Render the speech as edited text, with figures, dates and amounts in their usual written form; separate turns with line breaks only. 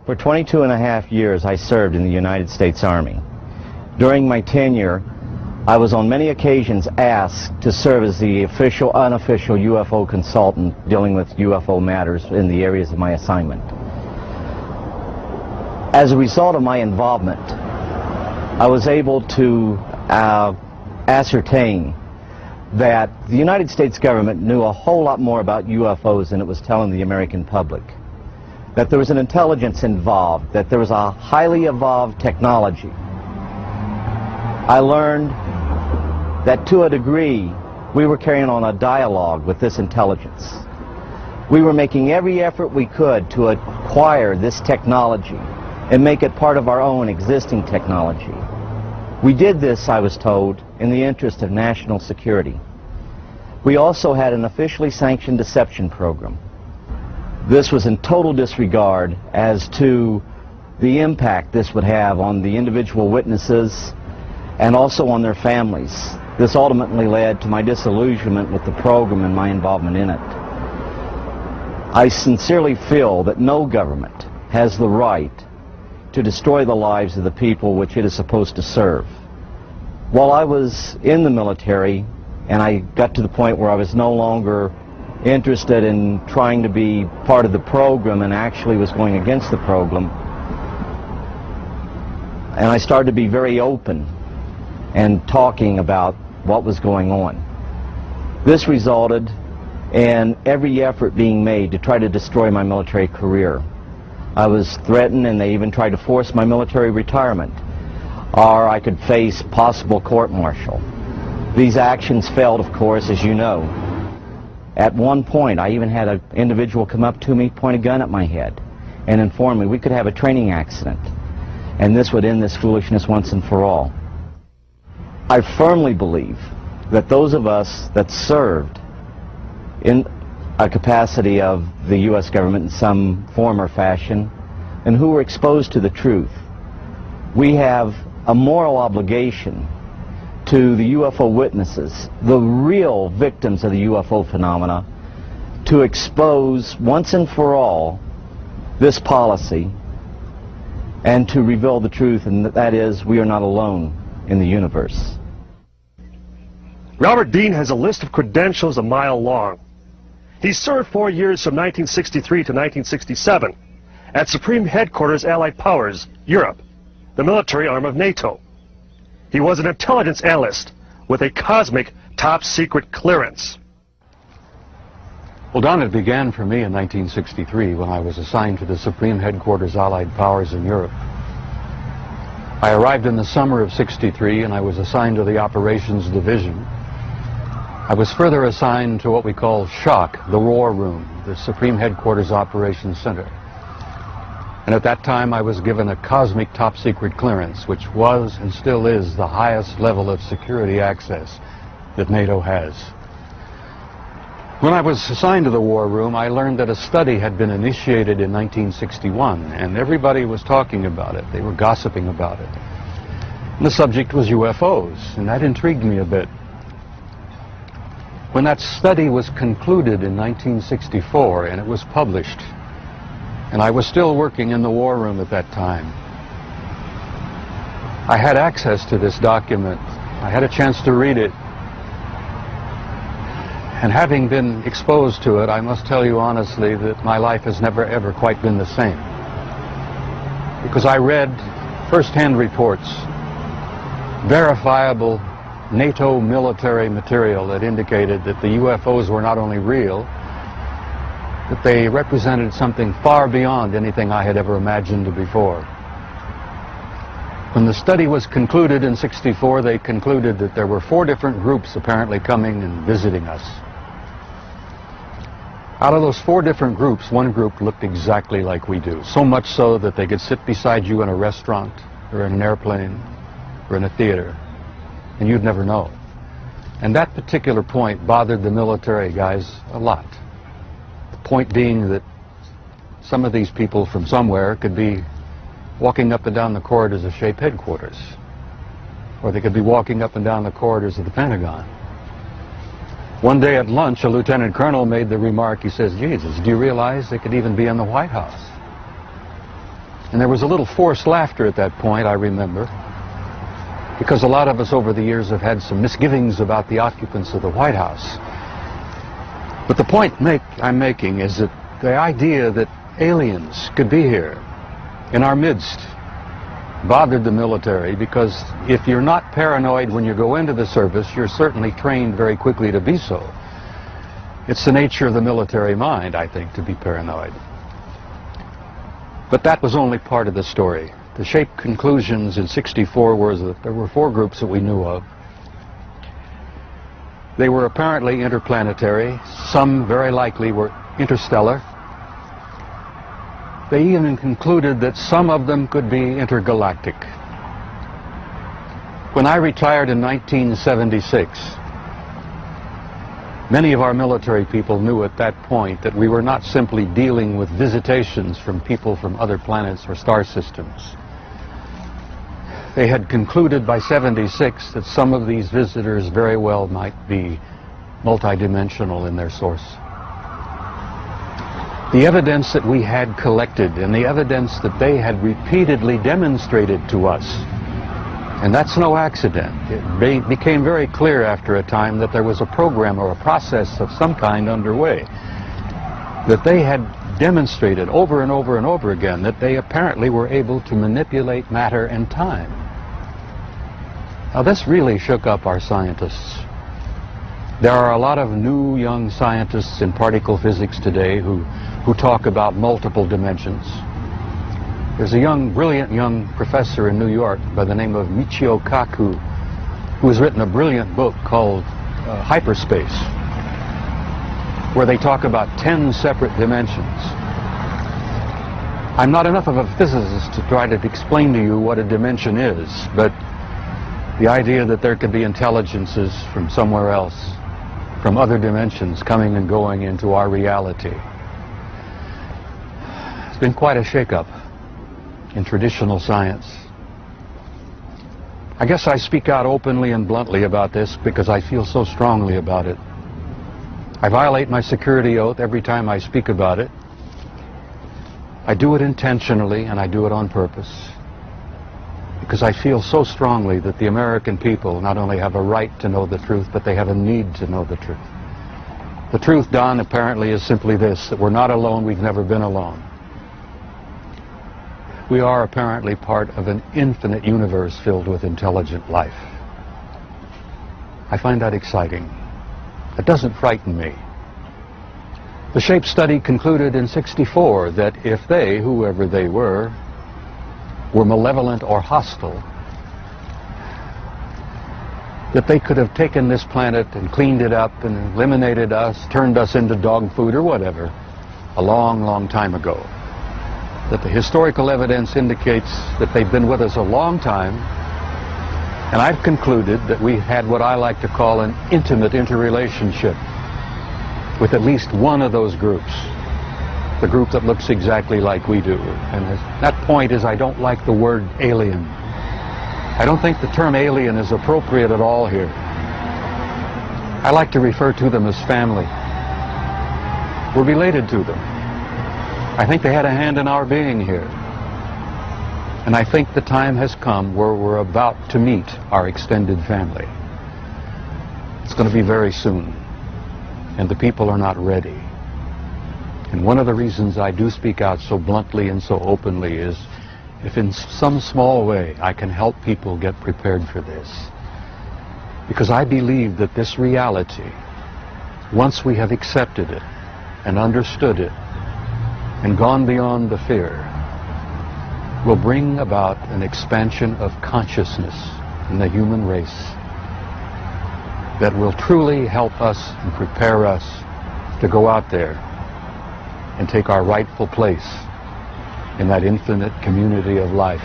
For 22.5 years, I served in the United States Army. During my tenure, I was on many occasions asked to serve as the official, unofficial UFO consultant dealing with UFO matters in the areas of my assignment. As a result of my involvement, I was able to ascertain that the United States government knew a whole lot more about UFOs than it was telling the American public. That there was an intelligence involved, that there was a highly evolved technology. I learned that to a degree we were carrying on a dialogue with this intelligence. We were making every effort we could to acquire this technology and make it part of our own existing technology. We did this, I was told, in the interest of national security. We also had an officially sanctioned deception program. This was in total disregard as to the impact this would have on the individual witnesses and also on their families. This ultimately led to my disillusionment with the program and my involvement in it. I sincerely feel that no government has the right to destroy the lives of the people which it is supposed to serve. While I was in the military and I got to the point where I was no longer interested in trying to be part of the program and actually was going against the program, and I started to be very open and talking about what was going on. This resulted in every effort being made to try to destroy my military career. I was threatened and they even tried to force my military retirement, or I could face possible court-martial. These actions failed, of course, as you know. At one point, I even had an individual come up to me, point a gun at my head, and inform me we could have a training accident, and this would end this foolishness once and for all. I firmly believe that those of us that served in a capacity of the U.S. government in some form or fashion, and who were exposed to the truth, we have a moral obligation to the UFO witnesses, the real victims of the UFO phenomena, to expose once and for all this policy and to reveal the truth, and that is, we are not alone in the universe.
Robert Dean has a list of credentials a mile long. He served 4 years from 1963 to 1967 at Supreme Headquarters Allied Powers, Europe, the military arm of NATO. He was an intelligence analyst with a cosmic top-secret clearance.
Well, Don, it began for me in 1963 when I was assigned to the Supreme Headquarters Allied Powers in Europe. I arrived in the summer of '63 and I was assigned to the Operations Division. I was further assigned to what we call SHOC, the War Room, the Supreme Headquarters Operations Center. And at that time I was given a cosmic top-secret clearance, which was and still is the highest level of security access that NATO has. When I was assigned to the War Room, I learned that a study had been initiated in 1961, and everybody was talking about it. They were gossiping about it. And the subject was UFOs, and that intrigued me a bit. When that study was concluded in 1964 and it was published, and I was still working in the War Room at that time, I had access to this document. I had a chance to read it. And having been exposed to it, I must tell you honestly that my life has never ever quite been the same. Because I read first-hand reports, verifiable NATO military material that indicated that the UFOs were not only real, that they represented something far beyond anything I had ever imagined before. When the study was concluded in '64, they concluded that there were 4 different groups apparently coming and visiting us. Out of those 4 different groups, one group looked exactly like we do, so much so that they could sit beside you in a restaurant or in an airplane or in a theater, and you'd never know. And that particular point bothered the military guys a lot. The point being that some of these people from somewhere could be walking up and down the corridors of SHAPE headquarters, or they could be walking up and down the corridors of the Pentagon. One day at lunch, a lieutenant colonel made the remark, he says, "Jesus, do you realize they could even be in the White House?" And there was a little forced laughter at that point, I remember, because a lot of us over the years have had some misgivings about the occupants of the White House. But the point I'm making is that the idea that aliens could be here in our midst bothered the military, because if you're not paranoid when you go into the service, you're certainly trained very quickly to be so. It's the nature of the military mind, I think, to be paranoid. But that was only part of the story. The SHAPE conclusions in '64 were that there were 4 groups that we knew of. They were apparently interplanetary. Some very likely were interstellar. They even concluded that some of them could be intergalactic. When I retired in 1976, many of our military people knew at that point that we were not simply dealing with visitations from people from other planets or star systems. They had concluded by '76 that some of these visitors very well might be multidimensional in their source. The evidence that we had collected and the evidence that they had repeatedly demonstrated to us, and that's no accident. It became very clear after a time that there was a program or a process of some kind underway, that they had demonstrated over and over and over again that they apparently were able to manipulate matter and time. Now, this really shook up our scientists. There are a lot of new young scientists in particle physics today who talk about multiple dimensions. There's a brilliant young professor in New York by the name of Michio Kaku, who has written a brilliant book called Hyperspace, where they talk about 10 separate dimensions. I'm not enough of a physicist to try to explain to you what a dimension is, but the idea that there could be intelligences from somewhere else, from other dimensions, coming and going into our reality. It's been quite a shake-up in traditional science. I guess I speak out openly and bluntly about this because I feel so strongly about it. I violate my security oath every time I speak about it. I do it intentionally, and I do it on purpose, because I feel so strongly that the American people not only have a right to know the truth, but they have a need to know the truth. The truth, Don, apparently is simply this, that we're not alone, we've never been alone. We are apparently part of an infinite universe filled with intelligent life. I find that exciting. It doesn't frighten me. The SHAPE study concluded in '64 that if they, whoever they were malevolent or hostile, that they could have taken this planet and cleaned it up and eliminated us, turned us into dog food or whatever, a long, long time ago. That the historical evidence indicates that they've been with us a long time, and I've concluded that we had what I like to call an intimate interrelationship with at least one of those groups, the group that looks exactly like we do. And that point is, I don't like the word alien. I don't think the term alien is appropriate at all here. I like to refer to them as family. We're related to them. I think they had a hand in our being here. And I think the time has come where we're about to meet our extended family. It's going to be very soon. And the people are not ready. And one of the reasons I do speak out so bluntly and so openly is if in some small way I can help people get prepared for this. Because I believe that this reality, once we have accepted it and understood it and gone beyond the fear, will bring about an expansion of consciousness in the human race that will truly help us and prepare us to go out there and take our rightful place in that infinite community of life.